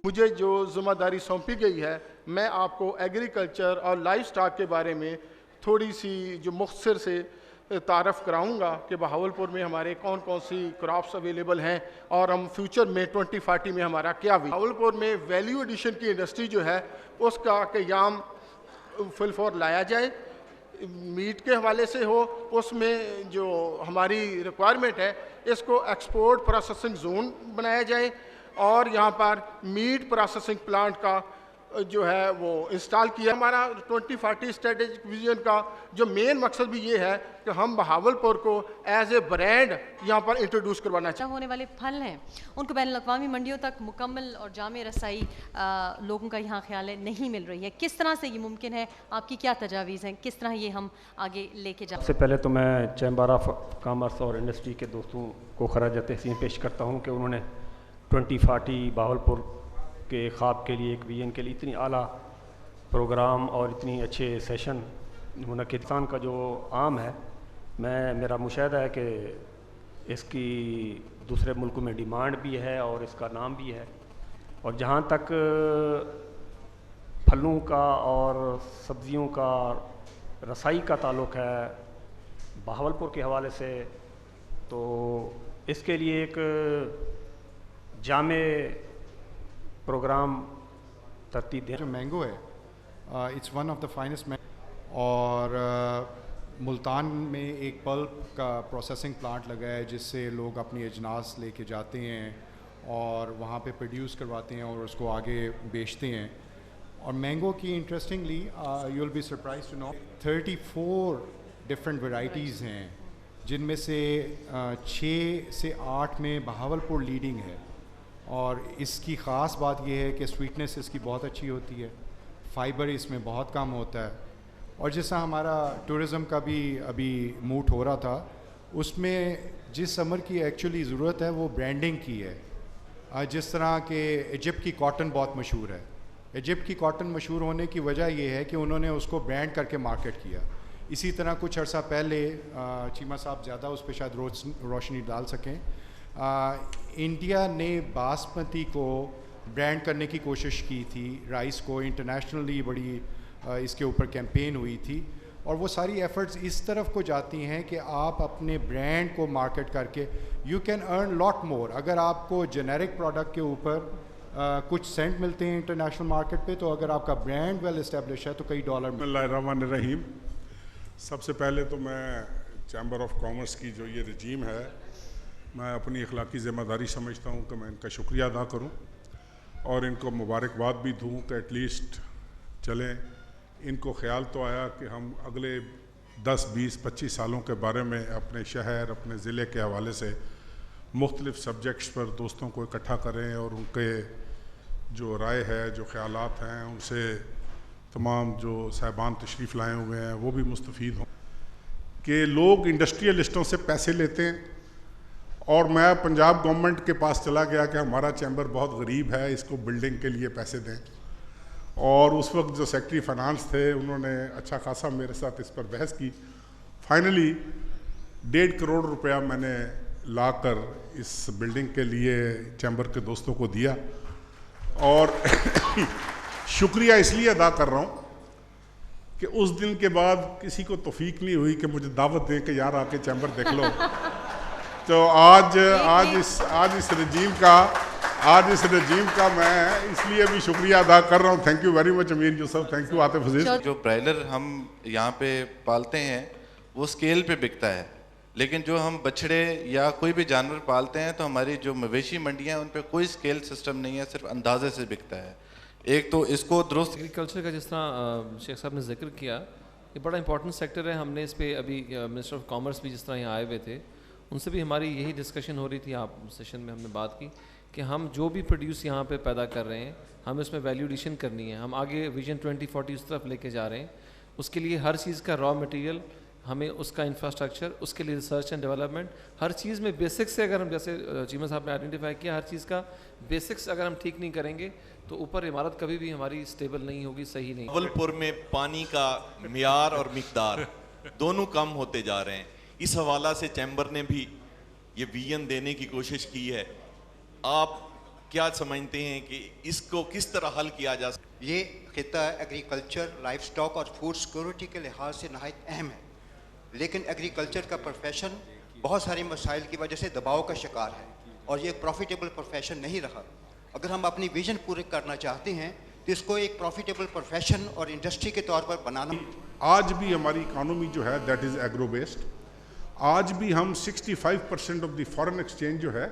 مجھے جو ذمہ داری سونپی گئی ہے میں آپ کو ایگریکلچر اور لائف سٹاک کے بارے میں تھوڑی سی جو مختصر سے تعارف کراؤں گا کہ بہاولپور میں ہمارے کون کون سی کراپس اویلیبل ہیں اور ہم فیوچر میں 2040 میں ہمارا کیا بہاولپور میں ویلیو ایڈیشن کی انڈسٹری جو ہے اس کا قیام فل فور لایا جائے. میٹ کے حوالے سے ہو اس میں جو ہماری ریکوائرمنٹ ہے اس کو ایکسپورٹ پروسیسنگ زون بنایا جائے اور یہاں پر میٹ پروسیسنگ پلانٹ کا جو ہے وہ انسٹال کیا. ہمارا 2040 اسٹریٹجک ویژن کا جو مین مقصد بھی یہ ہے کہ ہم بہاولپور کو ایز اے برانڈ یہاں پر انٹروڈیوس کروانا چاہتے ہیں. ہونے والے پھل ہیں ان کو بین الاقوامی منڈیوں تک مکمل اور جامع رسائی لوگوں کا یہاں خیال ہے نہیں مل رہی ہے. کس طرح سے یہ ممکن ہے؟ آپ کی کیا تجاویز ہیں؟ کس طرح یہ ہم آگے لے کے جائیں؟ سب سے پہلے تو میں چیمبر آف کامرس اور انڈسٹری کے دوستوں کو خراج تحسین پیش کرتا ہوں کہ انہوں نے 2040 بہاولپور کے خواب کے لیے ایک ویژن کے لیے اتنی اعلیٰ پروگرام اور اتنی اچھے سیشن منعقد. کا جو عام ہے میرا مشاہدہ ہے کہ اس کی دوسرے ملکوں میں ڈیمانڈ بھی ہے اور اس کا نام بھی ہے. اور جہاں تک پھلوں کا اور سبزیوں کا رسائی کا تعلق ہے بہاولپور کے حوالے سے تو اس کے لیے ایک جامع پروگرام ترتیب دیں. جو مینگو ہے it's one of the finest اور ملتان میں ایک پلپ کا پروسیسنگ پلانٹ لگا ہے جس سے لوگ اپنی اجناس لے کے جاتے ہیں اور وہاں پہ پروڈیوس کرواتے ہیں اور اس کو آگے بیچتے ہیں. اور مینگو کی interestingly you will be surprised to know 34 different varieties ہیں جن میں سے 6 سے 8 میں بہاولپور لیڈنگ ہے. اور اس کی خاص بات یہ ہے کہ سویٹنس اس کی بہت اچھی ہوتی ہے, فائبر اس میں بہت کم ہوتا ہے. اور جس طرح ہمارا ٹورزم کا بھی ابھی موٹ ہو رہا تھا اس میں جس سمر کی ایکچولی ضرورت ہے وہ برانڈنگ کی ہے. جس طرح کہ ایجپٹ کی کاٹن بہت مشہور ہے. ایجپٹ کی کاٹن مشہور ہونے کی وجہ یہ ہے کہ انہوں نے اس کو برانڈ کر کے مارکیٹ کیا. اسی طرح کچھ عرصہ پہلے چیمہ صاحب زیادہ اس پہ شاید روشنی ڈال سکیں, انڈیا نے باسمتی کو برانڈ کرنے کی کوشش کی تھی. رائس کو انٹرنیشنلی بڑی اس کے اوپر کیمپین ہوئی تھی اور وہ ساری ایفرٹس اس طرف کو جاتی ہیں کہ آپ اپنے برانڈ کو مارکیٹ کر کے یو کین ارن لاٹ مور. اگر آپ کو جنیرک پروڈکٹ کے اوپر کچھ سینٹ ملتے ہیں انٹرنیشنل مارکیٹ پہ تو اگر آپ کا برانڈ ویل اسٹیبلش ہے تو کئی ڈالر. بسم اللہ الرحمن الرحیم. سب سے پہلے تو میں چیمبر آف کامرس کی جو یہ رجیم ہے میں اپنی اخلاقی ذمہ داری سمجھتا ہوں کہ میں ان کا شکریہ ادا کروں اور ان کو مبارکباد بھی دوں کہ ایٹ لیسٹ چلیں. ان کو خیال تو آیا کہ ہم اگلے 10 20 25 سالوں کے بارے میں اپنے شہر اپنے ضلع کے حوالے سے مختلف سبجیکٹس پر دوستوں کو اکٹھا کریں اور ان کے جو رائے ہے جو خیالات ہیں ان سے تمام جو صاحبان تشریف لائے ہوئے ہیں وہ بھی مستفید ہوں. کہ لوگ انڈسٹریلسٹوں سے پیسے لیتے ہیں اور میں پنجاب گورنمنٹ کے پاس چلا گیا کہ ہمارا چیمبر بہت غریب ہے اس کو بلڈنگ کے لیے پیسے دیں. اور اس وقت جو سیکٹری فائنانس تھے انہوں نے اچھا خاصا میرے ساتھ اس پر بحث کی. فائنلی 1.5 کروڑ روپیہ میں نے لا کر اس بلڈنگ کے لیے چیمبر کے دوستوں کو دیا اور شکریہ اس لیے ادا کر رہا ہوں کہ اس دن کے بعد کسی کو توفیق نہیں ہوئی کہ مجھے دعوت دیں کہ یار آ کے چیمبر دیکھ لو. تو آج اس رجیم کا میں اس لیے بھی شکریہ ادا کر رہا ہوں. Thank you very much Amir Yusuf, thank you Atif Aziz. جو برائلر ہم یہاں پہ پالتے ہیں وہ اسکیل پہ بکتا ہے, لیکن جو ہم بچڑے یا کوئی بھی جانور پالتے ہیں تو ہماری جو مویشی منڈیاں ہیں ان پہ کوئی اسکیل سسٹم نہیں ہے, صرف اندازے سے بکتا ہے. ایک تو اس کو درست ایگریکلچر کا جس طرح شیخ صاحب نے ذکر کیا یہ بڑا امپورٹنٹ سیکٹر ہے. ہم نے اس پہ ابھی منسٹر آف کامرس بھی جس طرح یہاں آئے ہوئے تھے ان سے بھی ہماری یہی ڈسکشن ہو رہی تھی. آپ سیشن میں ہم نے بات کی کہ ہم جو بھی پروڈیوس یہاں پہ پیدا کر رہے ہیں ہم اس میں ویلیو ایڈیشن کرنی ہے. ہم آگے ویژن 2040 اس طرف لے کے جا رہے ہیں. اس کے لیے ہر چیز کا را مٹیریل, ہمیں اس کا انفراسٹرکچر, اس کے لیے ریسرچ اینڈ ڈیولپمنٹ, ہر چیز میں بیسکس سے اگر ہم جیسے چیمہ صاحب نے آئیڈینٹیفائی کیا ہر چیز کا بیسکس اگر ہم ٹھیک نہیں کریں گے تو اوپر عمارت کبھی بھی ہماری اسٹیبل نہیں ہوگی, صحیح نہیں. بہاولپور میں پانی کا معیار اور مقدار دونوں کم ہوتے جا رہے ہیں. اس حوالہ سے چیمبر نے بھی یہ ویژن دینے کی کوشش کی ہے. آپ کیا سمجھتے ہیں کہ اس کو کس طرح حل کیا جا سکتا؟ یہ خطہ ایگریکلچر، لائف سٹاک اور فوڈ سیکورٹی کے لحاظ سے نہایت اہم ہے، لیکن ایگریکلچر کا پروفیشن بہت سارے مسائل کی وجہ سے دباؤ کا شکار ہے اور یہ پروفیٹیبل پروفیشن نہیں رہا۔ اگر ہم اپنی ویژن پورے کرنا چاہتے ہیں تو اس کو ایک پروفیٹیبل پروفیشن اور انڈسٹری کے طور پر بنانا۔ آج بھی ہماری اکانومی جو ہے دیٹ از ایگرو بیسڈ. آج بھی ہم 65% آف دی فارن ایکسچینج جو ہے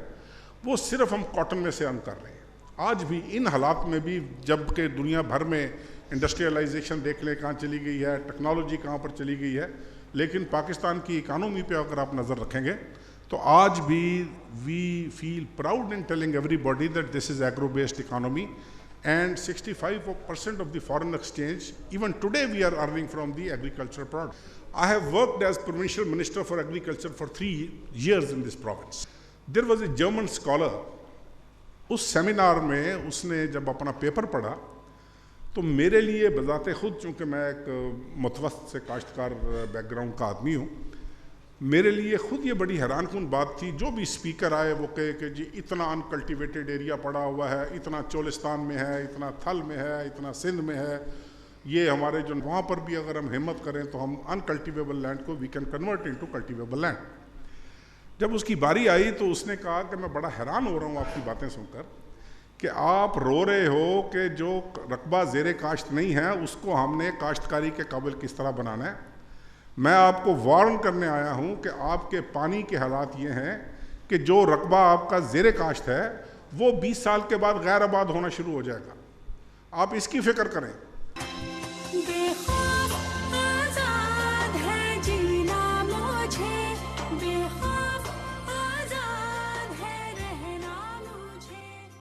وہ صرف ہم کاٹن میں سے ارن کر رہے ہیں. آج بھی ان حالات میں بھی، جب کہ دنیا بھر میں انڈسٹریلائزیشن دیکھ لیں کہاں چلی گئی ہے، ٹیکنالوجی کہاں پر چلی گئی ہے، لیکن پاکستان کی اکانومی پہ اگر آپ نظر رکھیں گے تو آج بھی we feel proud in telling everybody that this is agro based economy. And 65% of the foreign exchange, even today we are earning from the agricultural product. I have worked as Provincial Minister for Agriculture for 3 years in this province. There was a German scholar, اس seminar میں اس نے جب اپنا paper پڑھا تو میرے لیے بذات خود، چونکہ میں ایک متوسط سے کاشتکار بیک گراؤنڈ کا آدمی ہوں، میرے لیے خود یہ بڑی حیران کن بات تھی. جو بھی اسپیکر آئے وہ کہے کہ جی اتنا انکلٹیویٹڈ ایریا پڑا ہوا ہے، اتنا چولستان میں ہے، اتنا تھل میں ہے، اتنا سندھ میں ہے، یہ ہمارے جو وہاں پر بھی اگر ہم ہمت کریں تو ہم انکلٹیویبل لینڈ کو we can convert into cultivable land. جب اس کی باری آئی تو اس نے کہا کہ میں بڑا حیران ہو رہا ہوں آپ کی باتیں سن کر کہ آپ رو رہے ہو کہ جو رقبہ زیر کاشت نہیں ہے اس کو ہم نے کاشتکاری کے قابل کس طرح بنانا ہے. میں آپ کو وارن کرنے آیا ہوں کہ آپ کے پانی کے حالات یہ ہیں کہ جو رقبہ آپ کا زیر کاشت ہے وہ 20 سال کے بعد غیر آباد ہونا شروع ہو جائے گا. آپ اس کی فکر کریں.